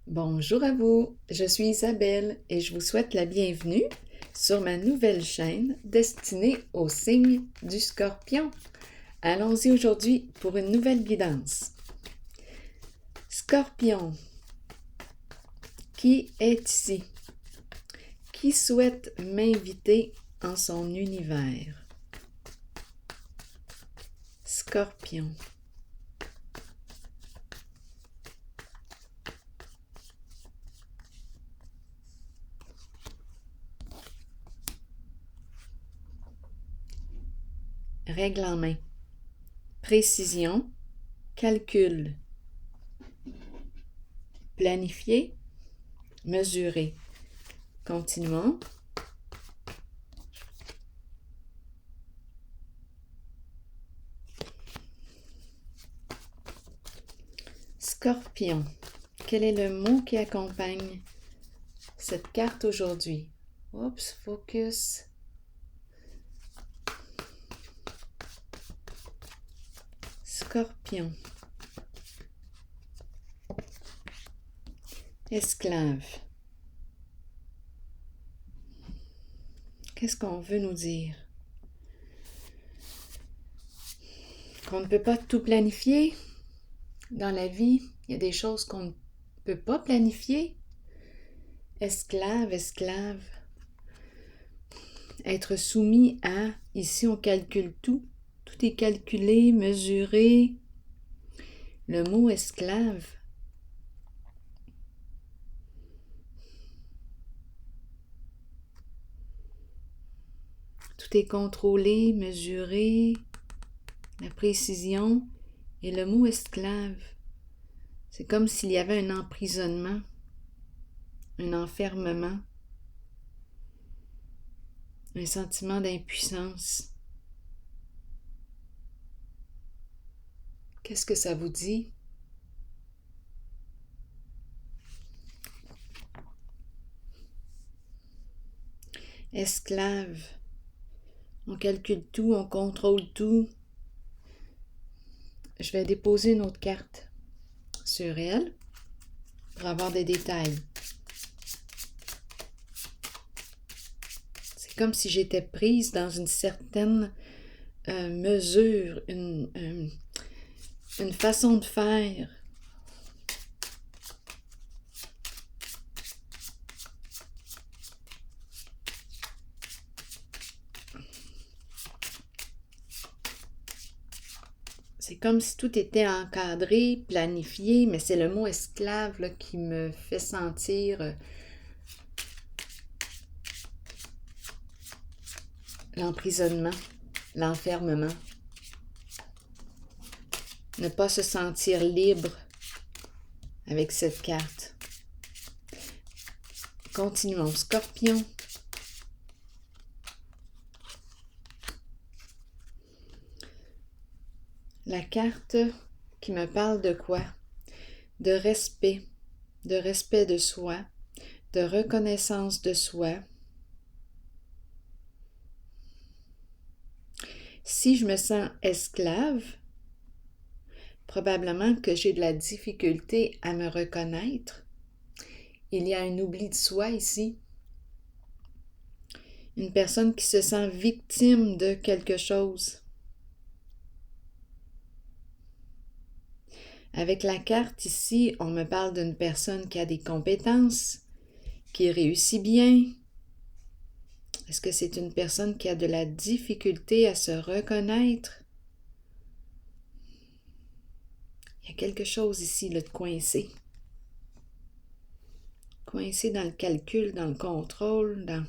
Bonjour à vous, je suis Isabelle et je vous souhaite la bienvenue sur ma nouvelle chaîne destinée au signe du Scorpion. Allons-y aujourd'hui pour une nouvelle guidance. Scorpion, qui est ici? Qui souhaite m'inviter en son univers? Scorpion. Règle en main. Précision, calcul. Planifier, mesurer. Continuons. Scorpion. Quel est le mot qui accompagne cette carte aujourd'hui? Oups, focus. Scorpion. Esclave. Qu'est-ce qu'on veut nous dire? Qu'on ne peut pas tout planifier dans la vie. Il y a des choses qu'on ne peut pas planifier. Esclave, esclave. Être soumis à, ici on calcule tout. Tout est calculé, mesuré. Le mot esclave. Tout est contrôlé, mesuré, la précision. Et le mot esclave, c'est comme s'il y avait un emprisonnement, un enfermement, un sentiment d'impuissance. Qu'est-ce que ça vous dit? Esclave. On calcule tout, on contrôle tout. Je vais déposer une autre carte sur elle pour avoir des détails. C'est comme si j'étais prise dans une certaine mesure, une façon de faire. C'est comme si tout était encadré, planifié, mais c'est le mot esclave là, qui me fait sentir l'emprisonnement, l'enfermement. Ne pas se sentir libre avec cette carte. Continuons. Scorpion. La carte qui me parle de quoi? De respect de soi, de reconnaissance de soi. Si je me sens esclave, probablement que j'ai de la difficulté à me reconnaître. Il y a un oubli de soi ici. Une personne qui se sent victime de quelque chose. Avec la carte ici, on me parle d'une personne qui a des compétences, qui réussit bien. Est-ce que c'est une personne qui a de la difficulté à se reconnaître? Il y a quelque chose ici là, de coincé. Coincé dans le calcul, dans le contrôle, dans...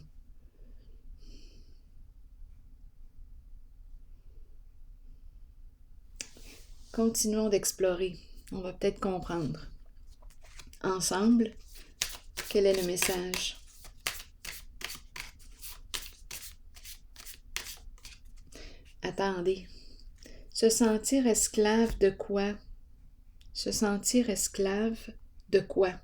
Continuons d'explorer. On va peut-être comprendre. Ensemble, quel est le message? Attendez. Se sentir esclave de quoi? Se sentir esclave de quoi?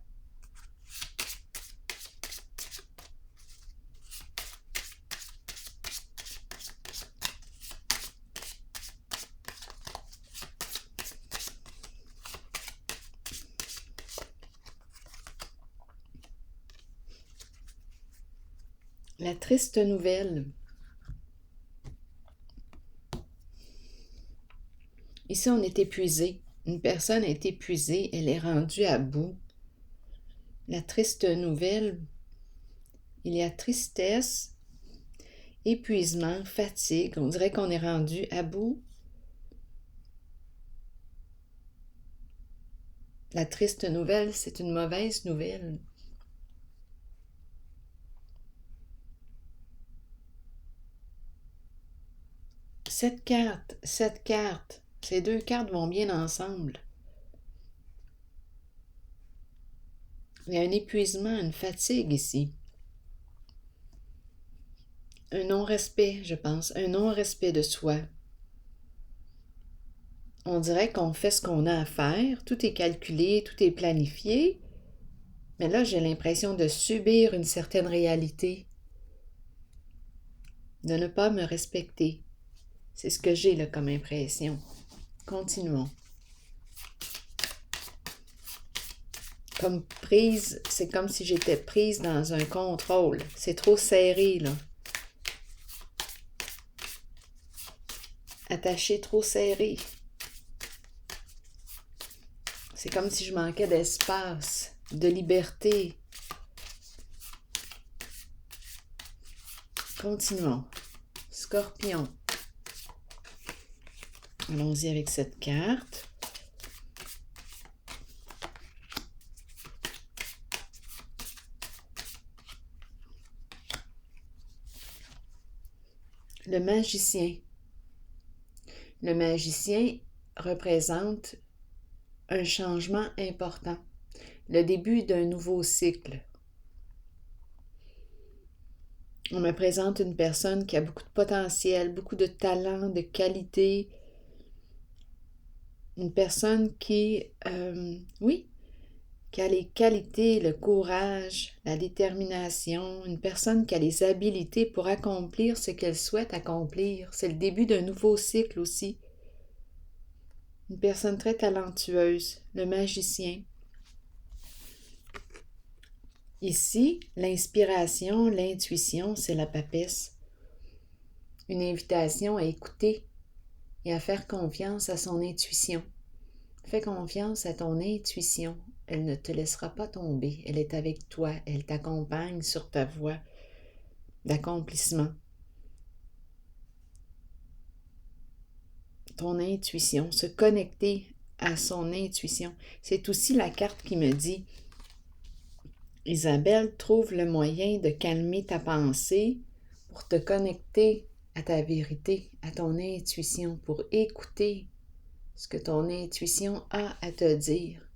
La triste nouvelle. Ici, on est épuisé. Une personne est épuisée, elle est rendue à bout. La triste nouvelle, il y a tristesse, épuisement, fatigue. On dirait qu'on est rendu à bout. La triste nouvelle, c'est une mauvaise nouvelle. Cette carte, ces deux cartes vont bien ensemble. Il y a un épuisement, une fatigue ici. Un non-respect, je pense, un non-respect de soi. On dirait qu'on fait ce qu'on a à faire, tout est calculé, tout est planifié, mais là j'ai l'impression de subir une certaine réalité, de ne pas me respecter. C'est ce que j'ai là comme impression. Continuons. Comme prise, c'est comme si j'étais prise dans un contrôle. C'est trop serré, là. Attaché trop serré. C'est comme si je manquais d'espace, de liberté. Continuons. Scorpion. Allons-y avec cette carte. Le magicien. Le magicien représente un changement important, le début d'un nouveau cycle. On me présente une personne qui a beaucoup de potentiel, beaucoup de talent, de qualité. Une personne qui a les qualités, le courage, la détermination, une personne qui a les habiletés pour accomplir ce qu'elle souhaite accomplir. C'est le début d'un nouveau cycle aussi. Une personne très talentueuse, le magicien. Ici, l'inspiration, l'intuition, c'est la papesse. Une invitation à écouter et à faire confiance à son intuition. Fais confiance à ton intuition. Elle ne te laissera pas tomber. Elle est avec toi. Elle t'accompagne sur ta voie d'accomplissement. Ton intuition, se connecter à son intuition. C'est aussi la carte qui me dit « Isabelle, trouve le moyen de calmer ta pensée pour te connecter à ta vérité, à ton intuition, pour écouter ce que ton intuition a à te dire. »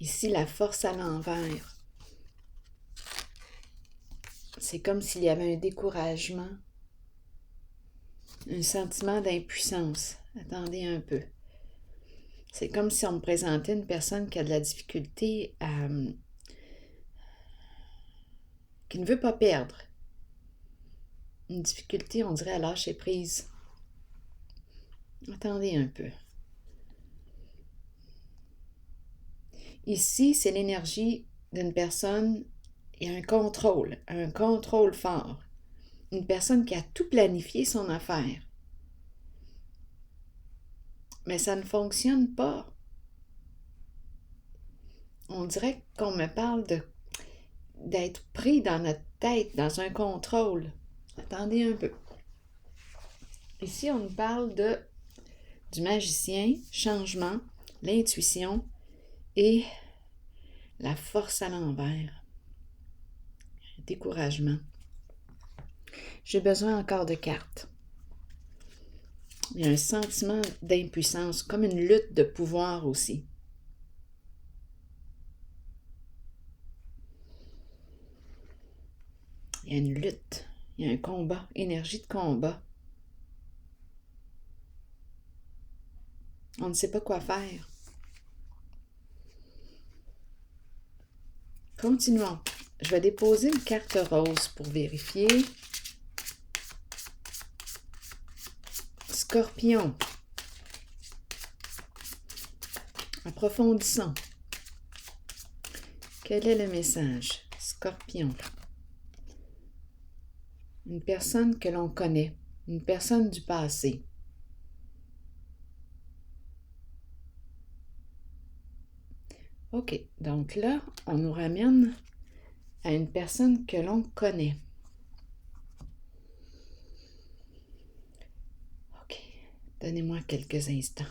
Ici, la force à l'envers. C'est comme s'il y avait un découragement, un sentiment d'impuissance. Attendez un peu. C'est comme si on me présentait une personne qui a de la difficulté qui ne veut pas perdre. Une difficulté, on dirait, à lâcher prise. Attendez un peu. Ici, c'est l'énergie d'une personne, il y a un contrôle fort. Une personne qui a tout planifié son affaire. Mais ça ne fonctionne pas. On dirait qu'on me parle d'être pris dans notre tête, dans un contrôle. Attendez un peu. Ici, on nous parle du magicien, changement, l'intuition et la force à l'envers. Découragement. J'ai besoin encore de cartes. Il y a un sentiment d'impuissance, comme une lutte de pouvoir aussi. Il y a une lutte, il y a un combat, énergie de combat. On ne sait pas quoi faire. Continuons. Je vais déposer une carte rose pour vérifier. Scorpion. Approfondissons. Quel est le message? Scorpion. Une personne que l'on connaît, une personne du passé. OK, donc là, on nous ramène à une personne que l'on connaît. OK, donnez-moi quelques instants.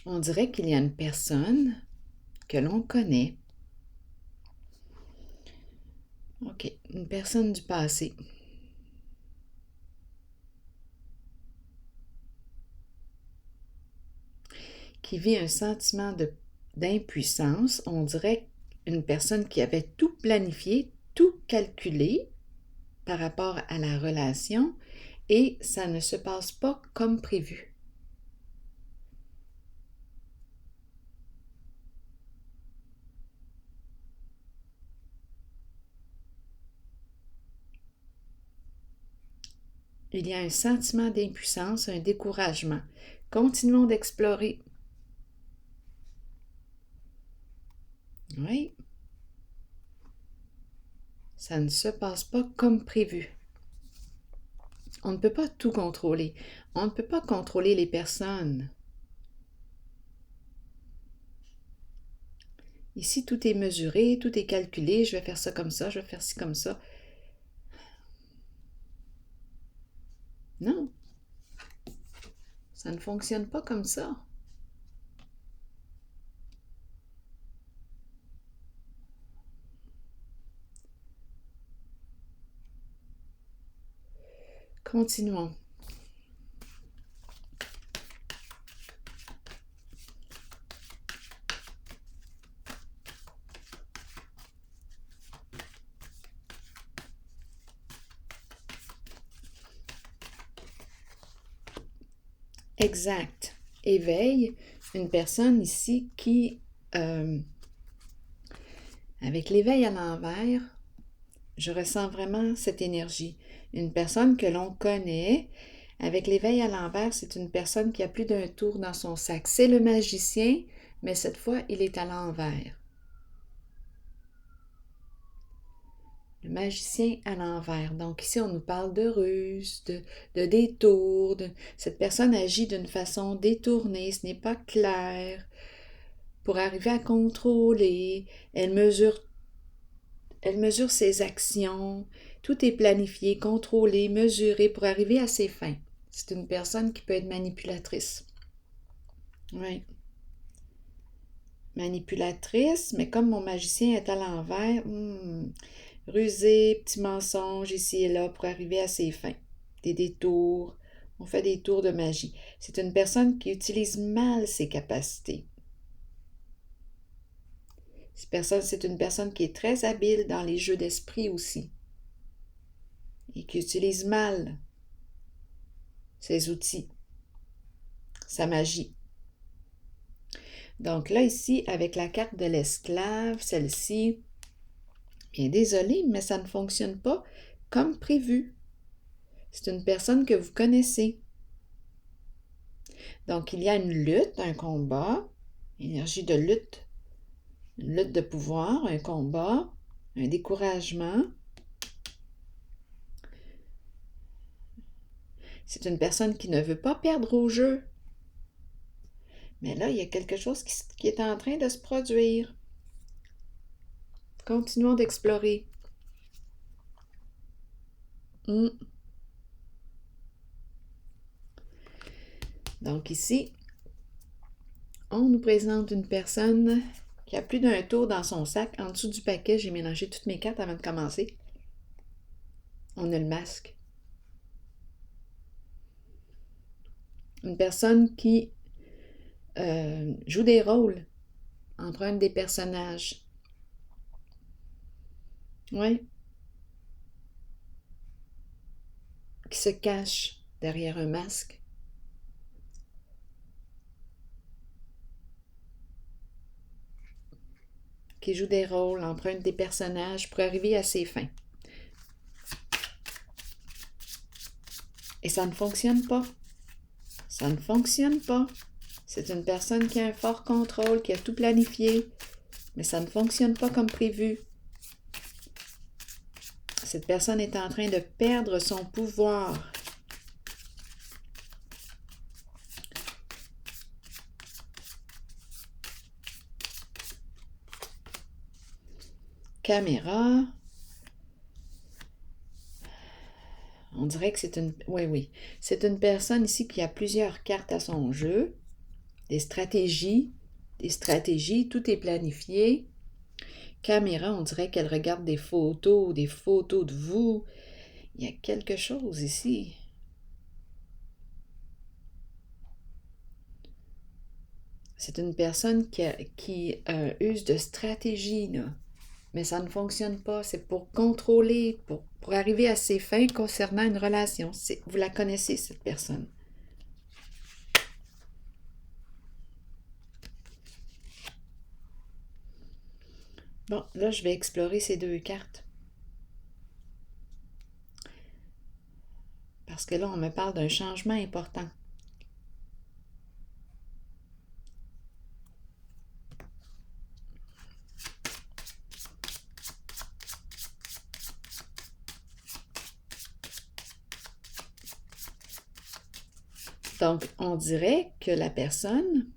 On dirait qu'il y a une personne que l'on connaît. OK, une personne du passé. Qui vit un sentiment d'impuissance. On dirait une personne qui avait tout planifié, tout calculé par rapport à la relation et ça ne se passe pas comme prévu. Il y a un sentiment d'impuissance, un découragement. Continuons d'explorer. Oui. Ça ne se passe pas comme prévu. On ne peut pas tout contrôler. On ne peut pas contrôler les personnes. Ici, tout est mesuré, tout est calculé. Je vais faire ça comme ça, je vais faire ci comme ça. Non. Ça ne fonctionne pas comme ça. Continuons. Exact. Éveil, une personne ici qui, avec l'éveil à l'envers, je ressens vraiment cette énergie. Une personne que l'on connaît, avec l'éveil à l'envers, c'est une personne qui a plus d'un tour dans son sac. C'est le magicien, mais cette fois, il est à l'envers. Le magicien à l'envers. Donc ici, on nous parle de ruse, de détour. Cette personne agit d'une façon détournée, ce n'est pas clair. Pour arriver à contrôler, elle mesure ses actions. Tout est planifié, contrôlé, mesuré pour arriver à ses fins. C'est une personne qui peut être manipulatrice. Oui. Manipulatrice, mais comme mon magicien est à l'envers, rusé, petit mensonge ici et là pour arriver à ses fins. Des détours, on fait des tours de magie. C'est une personne qui utilise mal ses capacités. C'est une personne qui est très habile dans les jeux d'esprit aussi et qui utilise mal ses outils, sa magie. Donc là, ici, avec la carte de l'esclave, celle-ci, bien désolée, mais ça ne fonctionne pas comme prévu. C'est une personne que vous connaissez. Donc, il y a une lutte, un combat, énergie de lutte, une lutte de pouvoir, un combat, un découragement. C'est une personne qui ne veut pas perdre au jeu. Mais là, il y a quelque chose qui est en train de se produire. Continuons d'explorer. Donc ici, on nous présente une personne qui a plus d'un tour dans son sac. En dessous du paquet, j'ai mélangé toutes mes cartes avant de commencer. On a le masque. Une personne qui joue des rôles, emprunte des personnages. Oui. Qui se cache derrière un masque. Qui joue des rôles, emprunte des personnages pour arriver à ses fins. Et ça ne fonctionne pas. Ça ne fonctionne pas. C'est une personne qui a un fort contrôle, qui a tout planifié, mais ça ne fonctionne pas comme prévu. Cette personne est en train de perdre son pouvoir. Caméra. On dirait que c'est une... Oui. C'est une personne ici qui a plusieurs cartes à son jeu. Des stratégies, tout est planifié. Caméra, on dirait qu'elle regarde des photos de vous. Il y a quelque chose ici. C'est une personne qui use de stratégie, là. Mais ça ne fonctionne pas. C'est pour contrôler, pour arriver à ses fins concernant une relation. Vous la connaissez, cette personne. Bon, là, je vais explorer ces deux cartes. Parce que là, on me parle d'un changement important. Donc, on dirait que la personne,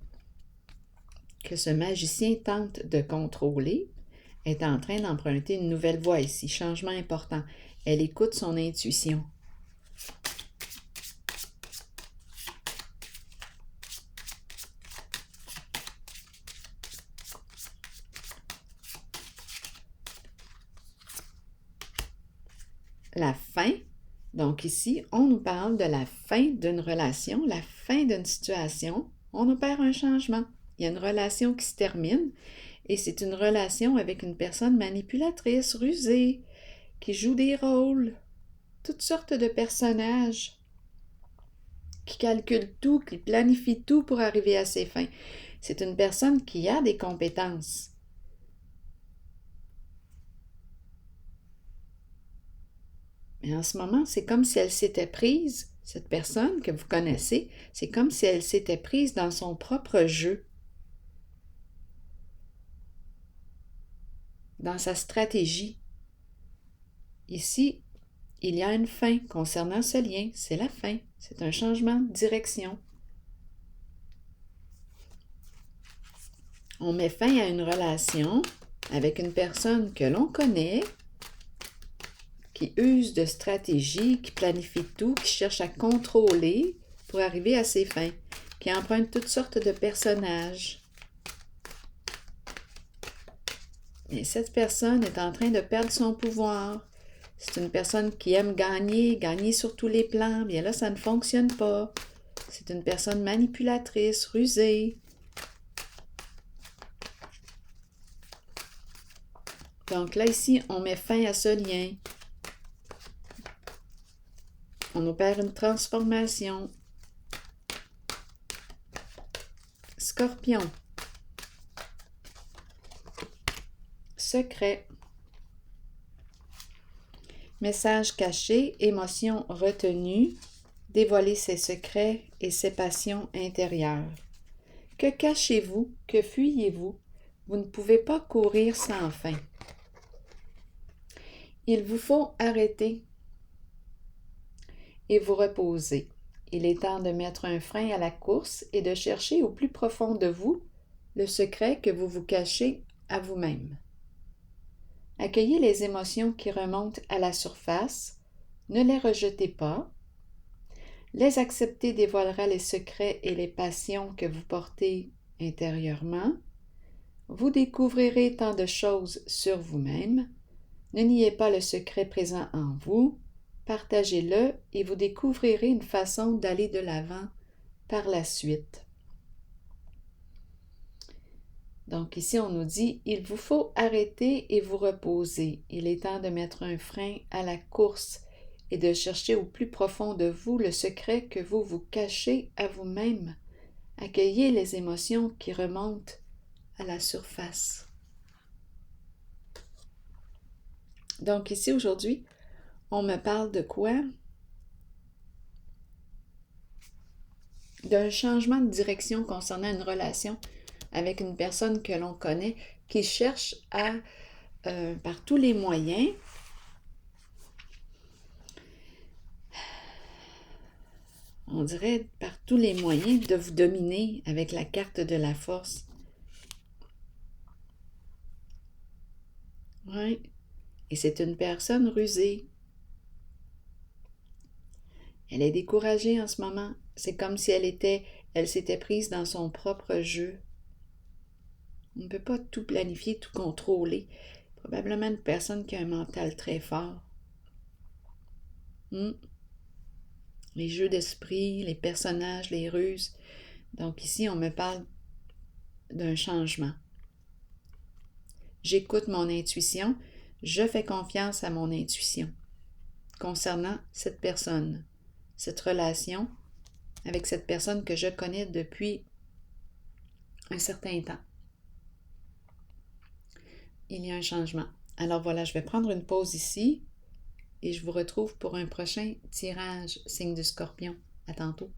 que ce magicien tente de contrôler, est en train d'emprunter une nouvelle voie ici. Changement important. Elle écoute son intuition. La fin. Donc ici, on nous parle de la fin d'une relation, la fin d'une situation. On opère un changement. Il y a une relation qui se termine et c'est une relation avec une personne manipulatrice, rusée, qui joue des rôles, toutes sortes de personnages, qui calcule tout, qui planifie tout pour arriver à ses fins. C'est une personne qui a des compétences. Mais en ce moment, c'est comme si elle s'était prise, cette personne que vous connaissez, c'est comme si elle s'était prise dans son propre jeu, dans sa stratégie. Ici, il y a une fin concernant ce lien, c'est la fin, c'est un changement de direction. On met fin à une relation avec une personne que l'on connaît, qui use de stratégie, qui planifie tout, qui cherche à contrôler pour arriver à ses fins, qui emprunte toutes sortes de personnages. Et cette personne est en train de perdre son pouvoir. C'est une personne qui aime gagner sur tous les plans. Bien là, ça ne fonctionne pas. C'est une personne manipulatrice, rusée. Donc là, ici, on met fin à ce lien. On opère une transformation. Scorpion. Secret. Message caché, émotion retenue, dévoiler ses secrets et ses passions intérieures. Que cachez-vous? Que fuyez-vous? Vous ne pouvez pas courir sans fin. Il vous faut arrêter et vous reposer. Il est temps de mettre un frein à la course et de chercher au plus profond de vous le secret que vous vous cachez à vous-même. Accueillez les émotions qui remontent à la surface, ne les rejetez pas. Les accepter dévoilera les secrets et les passions que vous portez intérieurement. Vous découvrirez tant de choses sur vous-même. Ne niez pas le secret présent en vous. Partagez-le et vous découvrirez une façon d'aller de l'avant par la suite. Donc ici, on nous dit, il vous faut arrêter et vous reposer. Il est temps de mettre un frein à la course et de chercher au plus profond de vous le secret que vous vous cachez à vous-même. Accueillez les émotions qui remontent à la surface. Donc ici, aujourd'hui, on me parle de quoi? d'un changement de direction concernant une relation avec une personne que l'on connaît qui cherche à, par tous les moyens, on dirait par tous les moyens, de vous dominer avec la carte de la force. Oui. Et c'est une personne rusée. Elle est découragée en ce moment. C'est comme si elle s'était prise dans son propre jeu. On ne peut pas tout planifier, tout contrôler. Probablement une personne qui a un mental très fort. Les jeux d'esprit, les personnages, les ruses. Donc ici, on me parle d'un changement. J'écoute mon intuition. Je fais confiance à mon intuition concernant cette personne, cette relation avec cette personne que je connais depuis un certain temps. Il y a un changement. Alors voilà, je vais prendre une pause ici et je vous retrouve pour un prochain tirage signe du Scorpion. À tantôt.